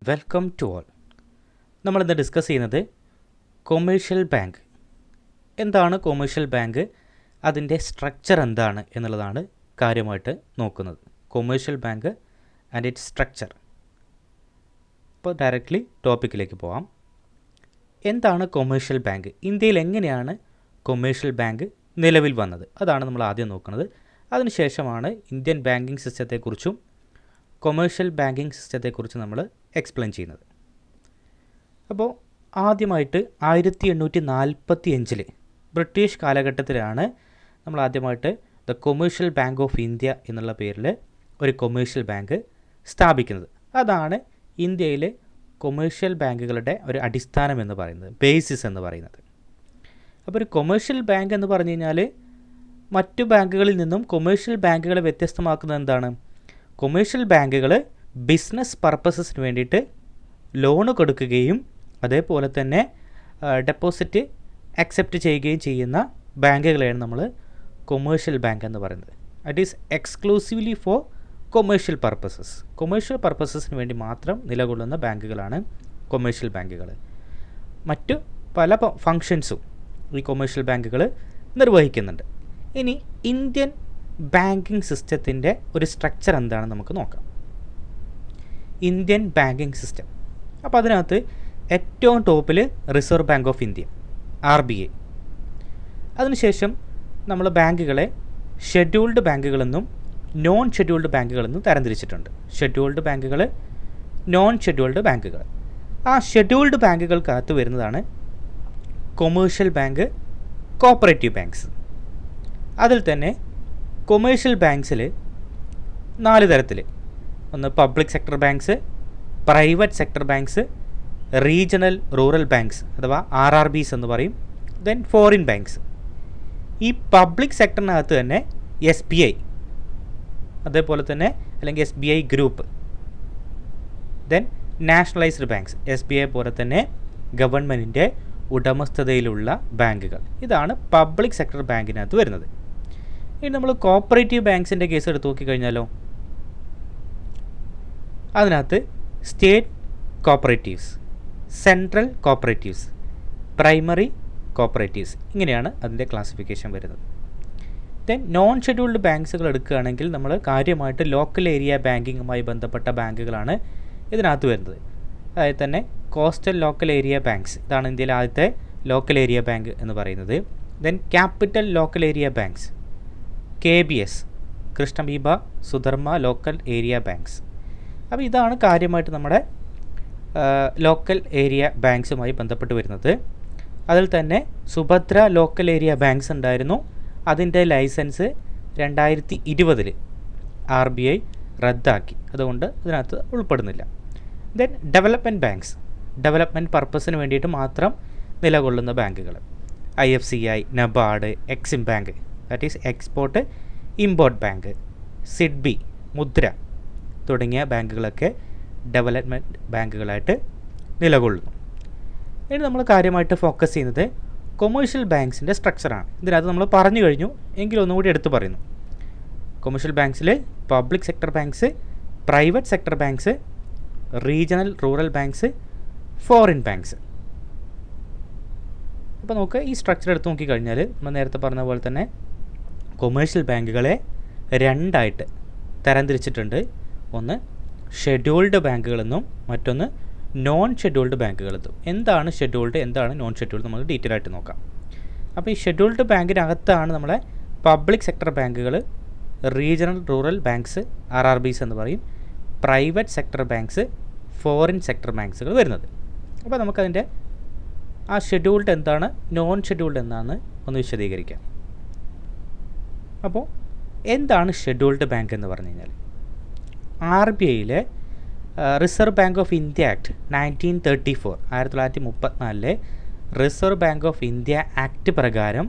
Welcome to all. നമ്മളിന്ന് discuss ചെയ്യുന്നത് commercial bank. എന്താണ് കൊമേഴ്ഷ്യൽ ബാങ്ക്, അതിൻ്റെ സ്ട്രക്ചർ എന്താണ് എന്നുള്ളതാണ് കാര്യമായിട്ട് നോക്കുന്നത്. Commercial bank and its structure. ഇപ്പോൾ ഡയറക്റ്റ്ലി ടോപ്പിക്കിലേക്ക് പോകാം. എന്താണ് കൊമേഴ്ഷ്യൽ ബാങ്ക്, ഇന്ത്യയിൽ എങ്ങനെയാണ് കൊമേഴ്ഷ്യൽ ബാങ്ക് നിലവിൽ വന്നത്, അതാണ് നമ്മൾ ആദ്യം നോക്കുന്നത്. അതിനുശേഷമാണ് ഇന്ത്യൻ ബാങ്കിങ് സിസ്റ്റത്തെക്കുറിച്ചും കൊമേഴ്ഷ്യൽ ബാങ്കിങ് സിസ്റ്റത്തെക്കുറിച്ച് നമ്മൾ എക്സ്പ്ലെയിൻ ചെയ്യുന്നത്. അപ്പോൾ ആദ്യമായിട്ട് 1845 ബ്രിട്ടീഷ് കാലഘട്ടത്തിലാണ് നമ്മൾ ആദ്യമായിട്ട് the commercial bank of India എന്നുള്ള പേരിൽ ഒരു കൊമേഴ്ഷ്യൽ ബാങ്ക് സ്ഥാപിക്കുന്നത്. അതാണ് ഇന്ത്യയിലെ കൊമേഴ്ഷ്യൽ ബാങ്കുകളുടെ ഒരു അടിസ്ഥാനം എന്ന് പറയുന്നത്, ബേസിസ് എന്ന് പറയുന്നത്. അപ്പോൾ ഒരു കൊമേഴ്ഷ്യൽ ബാങ്ക് എന്ന് പറഞ്ഞു കഴിഞ്ഞാൽ മറ്റു ബാങ്കുകളിൽ നിന്നും കൊമേഴ്ഷ്യൽ ബാങ്കുകളെ വ്യത്യസ്തമാക്കുന്നത് എന്താണ്? കൊമേഴ്ഷ്യൽ ബാങ്കുകൾ ബിസിനസ് പർപ്പസസിന് വേണ്ടിയിട്ട് ലോണ് കൊടുക്കുകയും അതേപോലെ തന്നെ ഡെപ്പോസിറ്റ് അക്സെപ്റ്റ് ചെയ്യുകയും ചെയ്യുന്ന ബാങ്കുകളെയാണ് നമ്മൾ കൊമേഴ്ഷ്യൽ ബാങ്ക് എന്ന് പറയുന്നത്. It is exclusively for commercial purposes. Commercial പർപ്പസസിന് വേണ്ടി മാത്രം നിലകൊള്ളുന്ന ബാങ്കുകളാണ് കൊമേഴ്ഷ്യൽ ബാങ്കുകൾ. മറ്റു പല ഫങ്ഷൻസും ഈ കൊമേഴ്ഷ്യൽ ബാങ്കുകൾ നിർവഹിക്കുന്നുണ്ട്. ഇനി ഇന്ത്യൻ ബാങ്കിങ് സിസ്റ്റത്തിൻ്റെ ഒരു സ്ട്രക്ചർ എന്താണെന്ന് നമുക്ക് നോക്കാം. Indian banking system. അപ്പോൾ അതിനകത്ത് ഏറ്റവും ടോപ്പിൽ reserve bank of India, RBI. അതിനുശേഷം നമ്മൾ ബാങ്കുകളെ ഷെഡ്യൂൾഡ് ബാങ്കുകളെന്നും നോൺ ഷെഡ്യൂൾഡ് ബാങ്കുകളെന്നും തരംതിരിച്ചിട്ടുണ്ട്. ഷെഡ്യൂൾഡ് ബാങ്കുകൾ, നോൺ ഷെഡ്യൂൾഡ് ബാങ്കുകൾ. ആ ഷെഡ്യൂൾഡ് ബാങ്കുകൾക്കകത്ത് വരുന്നതാണ് കൊമേഴ്ഷ്യൽ ബാങ്ക്, കോപ്പറേറ്റീവ് ബാങ്ക്സ്. അതിൽ തന്നെ കൊമേഴ്ഷ്യൽ ബാങ്ക്സിൽ 4 തരത്തിൽ. ഒന്ന് public sector banks, private sector banks, regional rural banks അഥവാ RRBs എന്ന് പറയും, ദെൻ ഫോറിൻ ബാങ്ക്സ്. ഈ പബ്ലിക് സെക്ടറിനകത്ത് തന്നെ SBI, അതേപോലെ തന്നെ അല്ലെങ്കിൽ SBI group, then nationalised banks, SBI പോലെ തന്നെ ഗവൺമെൻറ്റിൻ്റെ ഉടമസ്ഥതയിലുള്ള ബാങ്കുകൾ. ഇതാണ് പബ്ലിക് സെക്ടർ ബാങ്കിനകത്ത് വരുന്നത്. ഇനി നമ്മൾ കോപ്പറേറ്റീവ് ബാങ്ക്സിൻ്റെ കേസ് എടുത്ത് നോക്കിക്കഴിഞ്ഞാലോ, അതിനകത്ത് state cooperatives, central cooperatives, primary cooperatives, ഇങ്ങനെയാണ് അതിൻ്റെ ക്ലാസിഫിക്കേഷൻ വരുന്നത്. ദെൻ നോൺ ഷെഡ്യൂൾഡ് ബാങ്ക്സുകൾ എടുക്കുകയാണെങ്കിൽ നമ്മൾ കാര്യമായിട്ട് ലോക്കൽ ഏരിയ ബാങ്കിങ്ങുമായി ബന്ധപ്പെട്ട ബാങ്കുകളാണ് ഇതിനകത്ത് വരുന്നത്. അതായത് തന്നെ കോസ്റ്റൽ ലോക്കൽ ഏരിയ ബാങ്ക്സ്, ഇതാണ് ഇന്ത്യയിലെ ആദ്യത്തെ ലോക്കൽ ഏരിയ ബാങ്ക് എന്ന് പറയുന്നത്. Then capital local area banks, KBS, കൃഷ്ണബീബ സുധർമ്മ ലോക്കൽ ഏരിയ ബാങ്ക്സ്. അപ്പോൾ ഇതാണ് കാര്യമായിട്ട് നമ്മുടെ ലോക്കൽ ഏരിയ ബാങ്ക്സുമായി ബന്ധപ്പെട്ട് വരുന്നത്. അതിൽ തന്നെ സുഭദ്ര ലോക്കൽ ഏരിയ ബാങ്ക്സ് ഉണ്ടായിരുന്നു. അതിൻ്റെ ലൈസൻസ് 2020 RBI റദ്ദാക്കി, അതുകൊണ്ട് ഇതിനകത്ത് ഉൾപ്പെടുന്നില്ല. ദെൻ ഡെവലപ്മെൻറ്റ് ബാങ്ക്സ്, ഡെവലപ്മെൻറ്റ് പർപ്പസിന് വേണ്ടിയിട്ട് മാത്രം നിലകൊള്ളുന്ന ബാങ്കുകൾ, IFCI, NABARD, Exim bank, that is export import bank, SIDBI, മുദ്ര തുടങ്ങിയ ബാങ്കുകളൊക്കെ ഡെവലപ്മെൻറ്റ് ബാങ്കുകളായിട്ട് നിലകൊള്ളുന്നു. ഇനി നമ്മൾ കാര്യമായിട്ട് ഫോക്കസ് ചെയ്യുന്നത് കൊമേഴ്ഷ്യൽ ബാങ്ക്സിൻ്റെ സ്ട്രക്ചറാണ്. ഇതിനകത്ത് നമ്മൾ പറഞ്ഞു കഴിഞ്ഞു, എങ്കിലും ഒന്നുകൂടി എടുത്തു പറയുന്നു. കൊമേഴ്ഷ്യൽ ബാങ്ക്സിൽ public sector banks, private sector banks, regional rural banks, foreign banks. അപ്പോൾ നമുക്ക് ഈ സ്ട്രക്ചർ എടുത്ത് നോക്കിക്കഴിഞ്ഞാൽ നമ്മൾ നേരത്തെ പറഞ്ഞ പോലെ തന്നെ കൊമേഴ്ഷ്യൽ ബാങ്കുകളെ 2 ആയിട്ട് തരംതിരിച്ചിട്ടുണ്ട്. ഒന്ന് ഷെഡ്യൂൾഡ് ബാങ്കുകളെന്നും മറ്റൊന്ന് നോൺ ഷെഡ്യൂൾഡ് ബാങ്കുകളെന്നും. എന്താണ് ഷെഡ്യൂൾഡ്, എന്താണ് നോൺ ഷെഡ്യൂൾഡ്, നമുക്ക് ഡീറ്റെയിൽ ആയിട്ട് നോക്കാം. അപ്പോൾ ഈ ഷെഡ്യൂൾഡ് ബാങ്കിനകത്താണ് നമ്മളെ പബ്ലിക് സെക്ടർ ബാങ്കുകൾ, റീജിയണൽ റൂറൽ ബാങ്ക്സ്, RRBs എന്ന് പറയും, private sector banks, foreign sector ബാങ്ക്സുകൾ വരുന്നത്. അപ്പോൾ നമുക്കതിൻ്റെ ആ ഷെഡ്യൂൾഡ് എന്താണ്, നോൺ ഷെഡ്യൂൾഡ് എന്താണെന്ന് ഒന്ന് വിശദീകരിക്കാം. അപ്പോൾ എന്താണ് ഷെഡ്യൂൾഡ് ബാങ്ക് എന്ന് പറഞ്ഞു കഴിഞ്ഞാൽ, RBIയിലെ Reserve bank of India act 1934, 1934 Reserve bank of India act പ്രകാരം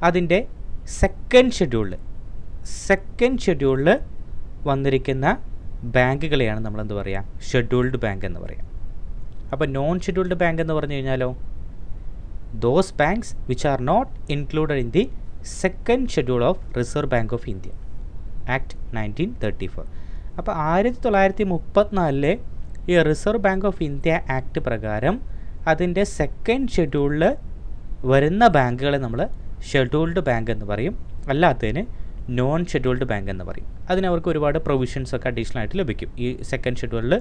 അതിൻ്റെ സെക്കൻഡ് ഷെഡ്യൂളിൽ വന്നിരിക്കുന്ന ബാങ്കുകളെയാണ് നമ്മളെന്ത് പറയുക, ഷെഡ്യൂൾഡ് ബാങ്ക് എന്ന് പറയാം. അപ്പോൾ നോൺ ഷെഡ്യൂൾഡ് ബാങ്ക് എന്ന് പറഞ്ഞു കഴിഞ്ഞാലോ, those banks which are not included in the second schedule of reserve bank of India act 1934. അപ്പോൾ 1934 ഈ reserve bank of India act പ്രകാരം അതിൻ്റെ സെക്കൻഡ് ഷെഡ്യൂളിൽ വരുന്ന ബാങ്കുകളെ നമ്മൾ ഷെഡ്യൂൾഡ് ബാങ്ക് എന്ന് പറയും, അല്ലാത്തതിന് നോൺ ഷെഡ്യൂൾഡ് ബാങ്ക് എന്ന് പറയും. അതിനവർക്ക് ഒരുപാട് പ്രൊവിഷൻസ് ഒക്കെ അഡീഷണൽ ആയിട്ട് ലഭിക്കും ഈ സെക്കൻഡ് ഷെഡ്യൂളിൽ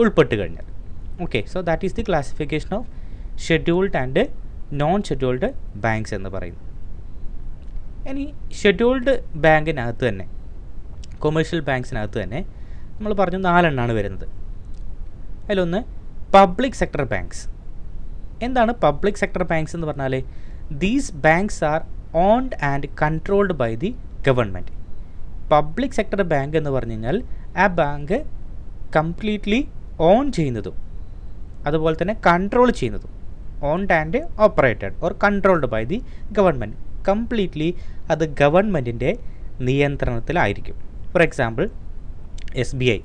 ഉൾപ്പെട്ട് കഴിഞ്ഞാൽ. Okay, so that is the classification of scheduled and non scheduled banks എന്ന് പറയുന്നത്. ഇനി ഷെഡ്യൂൾഡ് ബാങ്കിനകത്ത് തന്നെ, കൊമേഴ്ഷ്യൽ ബാങ്ക്സിനകത്ത് തന്നെ നമ്മൾ പറഞ്ഞു 4 എണ്ണമാണ് വരുന്നത്. അതിലൊന്ന് പബ്ലിക് സെക്ടർ ബാങ്ക്സ്. എന്താണ് പബ്ലിക് സെക്ടർ ബാങ്ക്സ് എന്ന് പറഞ്ഞാൽ? These banks are owned and controlled by the government. Public sector bank എന്ന് പറഞ്ഞു കഴിഞ്ഞാൽ ആ ബാങ്ക് കംപ്ലീറ്റ്ലി ഓൺ ചെയ്യുന്നതും അതുപോലെ തന്നെ കൺട്രോൾ ചെയ്യുന്നതും, owned and operated or controlled by the government. Completely അത് ഗവൺമെൻറ്റിൻ്റെ നിയന്ത്രണത്തിലായിരിക്കും. For example SBI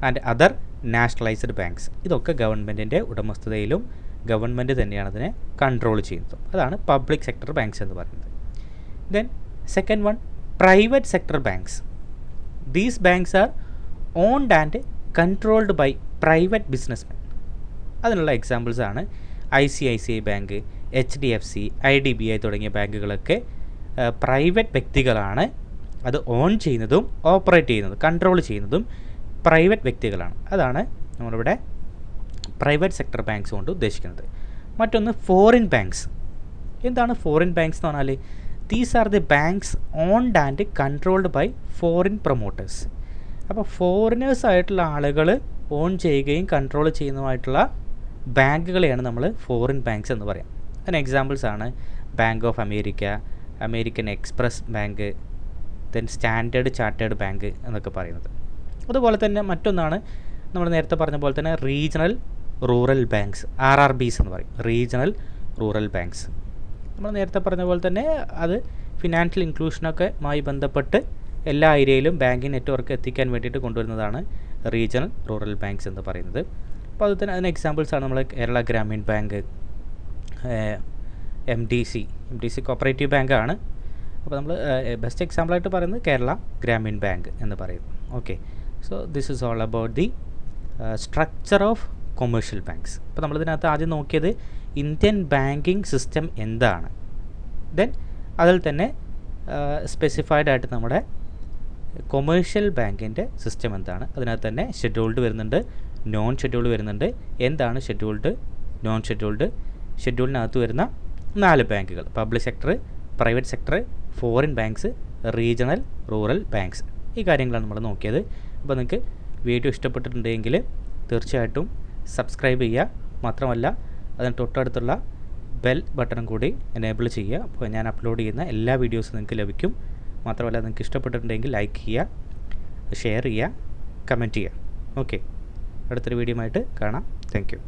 and other nationalised banks, ഇതൊക്കെ ഗവൺമെൻറ്റിൻ്റെ ഉടമസ്ഥതയിലും ഗവൺമെൻറ് തന്നെയാണ് അതിനെ കൺട്രോൾ ചെയ്യുന്നത്. അതാണ് പബ്ലിക് സെക്ടർ ബാങ്ക്സ് എന്ന് പറയുന്നത്. Then second one, private sector banks. These banks are owned and controlled by private businessmen. അതിനുള്ള എക്സാമ്പിൾസ് ആണ് ICICI ബാങ്ക്, HDFC, IDBI തുടങ്ങിയ ബാങ്കുകളൊക്കെ പ്രൈവറ്റ് വ്യക്തികളാണ്. അത് ഓൺ ചെയ്യുന്നതും ഓപ്പറേറ്റ് ചെയ്യുന്നതും കൺട്രോൾ ചെയ്യുന്നതും പ്രൈവറ്റ് വ്യക്തികളാണ്. അതാണ് നമ്മളിവിടെ പ്രൈവറ്റ് സെക്ടർ ബാങ്ക്സ് കൊണ്ട് ഉദ്ദേശിക്കുന്നത്. മറ്റൊന്ന് ഫോറിൻ ബാങ്ക്സ്. എന്താണ് ഫോറിൻ ബാങ്ക്സ് എന്ന് പറഞ്ഞാൽ? These are the banks owned and controlled by foreign promoters. അപ്പോൾ ഫോറിനേഴ്സ് ആയിട്ടുള്ള ആളുകൾ ഓൺ ചെയ്യുകയും കൺട്രോൾ ചെയ്യുന്നതുമായിട്ടുള്ള ബാങ്കുകളെയാണ് നമ്മൾ ഫോറിൻ ബാങ്ക്സ് എന്ന് പറയാം. അതിന് എക്സാമ്പിൾസ് ആണ് bank of America, American express bank, then standard chartered bank എന്നൊക്കെ പറയുന്നത്. അതുപോലെ തന്നെ മറ്റൊന്നാണ് നമ്മൾ നേരത്തെ പറഞ്ഞ പോലെ തന്നെ റീജിയണൽ റൂറൽ ബാങ്ക്സ്, RRBs എന്ന് പറയും, റീജിയണൽ റൂറൽ ബാങ്ക്സ്. നമ്മൾ നേരത്തെ പറഞ്ഞ പോലെ തന്നെ അത് ഫിനാൻഷ്യൽ ഇൻക്ലൂഷനൊക്കെ മായി ബന്ധപ്പെട്ട് എല്ലാ ഏരിയയിലും ബാങ്കിങ് നെറ്റ്വർക്ക് എത്തിക്കാൻ വേണ്ടിയിട്ട് കൊണ്ടുവരുന്നതാണ് റീജിയണൽ റൂറൽ ബാങ്ക്സ് എന്ന് പറയുന്നത്. അപ്പോൾ അത് തന്നെ അതിന് എക്സാമ്പിൾസാണ് നമ്മൾ Kerala Gramin bank, MDC cooperative ബാങ്കാണ്. അപ്പോൾ നമ്മൾ ബെസ്റ്റ് എക്സാമ്പിളായിട്ട് പറയുന്നത് കേരള ഗ്രാമീൺ ബാങ്ക് എന്ന് പറയുന്നു. Okay, so this is all about the structure of commercial banks. അപ്പോൾ നമ്മളിതിനകത്ത് ആദ്യം നോക്കിയത് ഇന്ത്യൻ ബാങ്കിങ് സിസ്റ്റം എന്താണ്, ദെൻ അതിൽ തന്നെ സ്പെസിഫൈഡ് ആയിട്ട് നമ്മുടെ കൊമേഴ്ഷ്യൽ ബാങ്കിൻ്റെ സിസ്റ്റം എന്താണ്. അതിനകത്ത് തന്നെ ഷെഡ്യൂൾഡ് വരുന്നുണ്ട്, നോൺ ഷെഡ്യൂൾഡ് വരുന്നുണ്ട്. എന്താണ് ഷെഡ്യൂൾഡ്, നോൺ ഷെഡ്യൂൾഡ്, ഷെഡ്യൂളിനകത്ത് വരുന്ന 4 ബാങ്കുകൾ, public sector, private sector, foreign banks, regional rural banks. ഈ കാര്യങ്ങളാണ് നമ്മൾ നോക്കിയത്. അപ്പോൾ നിങ്ങൾക്ക് വീഡിയോ ഇഷ്ടപ്പെട്ടിട്ടുണ്ടെങ്കിൽ തീർച്ചയായിട്ടും സബ്സ്ക്രൈബ് ചെയ്യുക. മാത്രമല്ല അതിന് തൊട്ടടുത്തുള്ള ബെൽ ബട്ടൺ കൂടി എനേബിൾ ചെയ്യുക. അപ്പോൾ ഞാൻ അപ്ലോഡ് ചെയ്യുന്ന എല്ലാ വീഡിയോസും നിങ്ങൾക്ക് ലഭിക്കും. മാത്രമല്ല നിങ്ങൾക്ക് ഇഷ്ടപ്പെട്ടിട്ടുണ്ടെങ്കിൽ ലൈക്ക് ചെയ്യുക, ഷെയർ ചെയ്യുക, കമൻറ്റ് ചെയ്യുക. ഓക്കെ, അടുത്തൊരു വീഡിയോ ആയിട്ട് കാണാം. Thank you.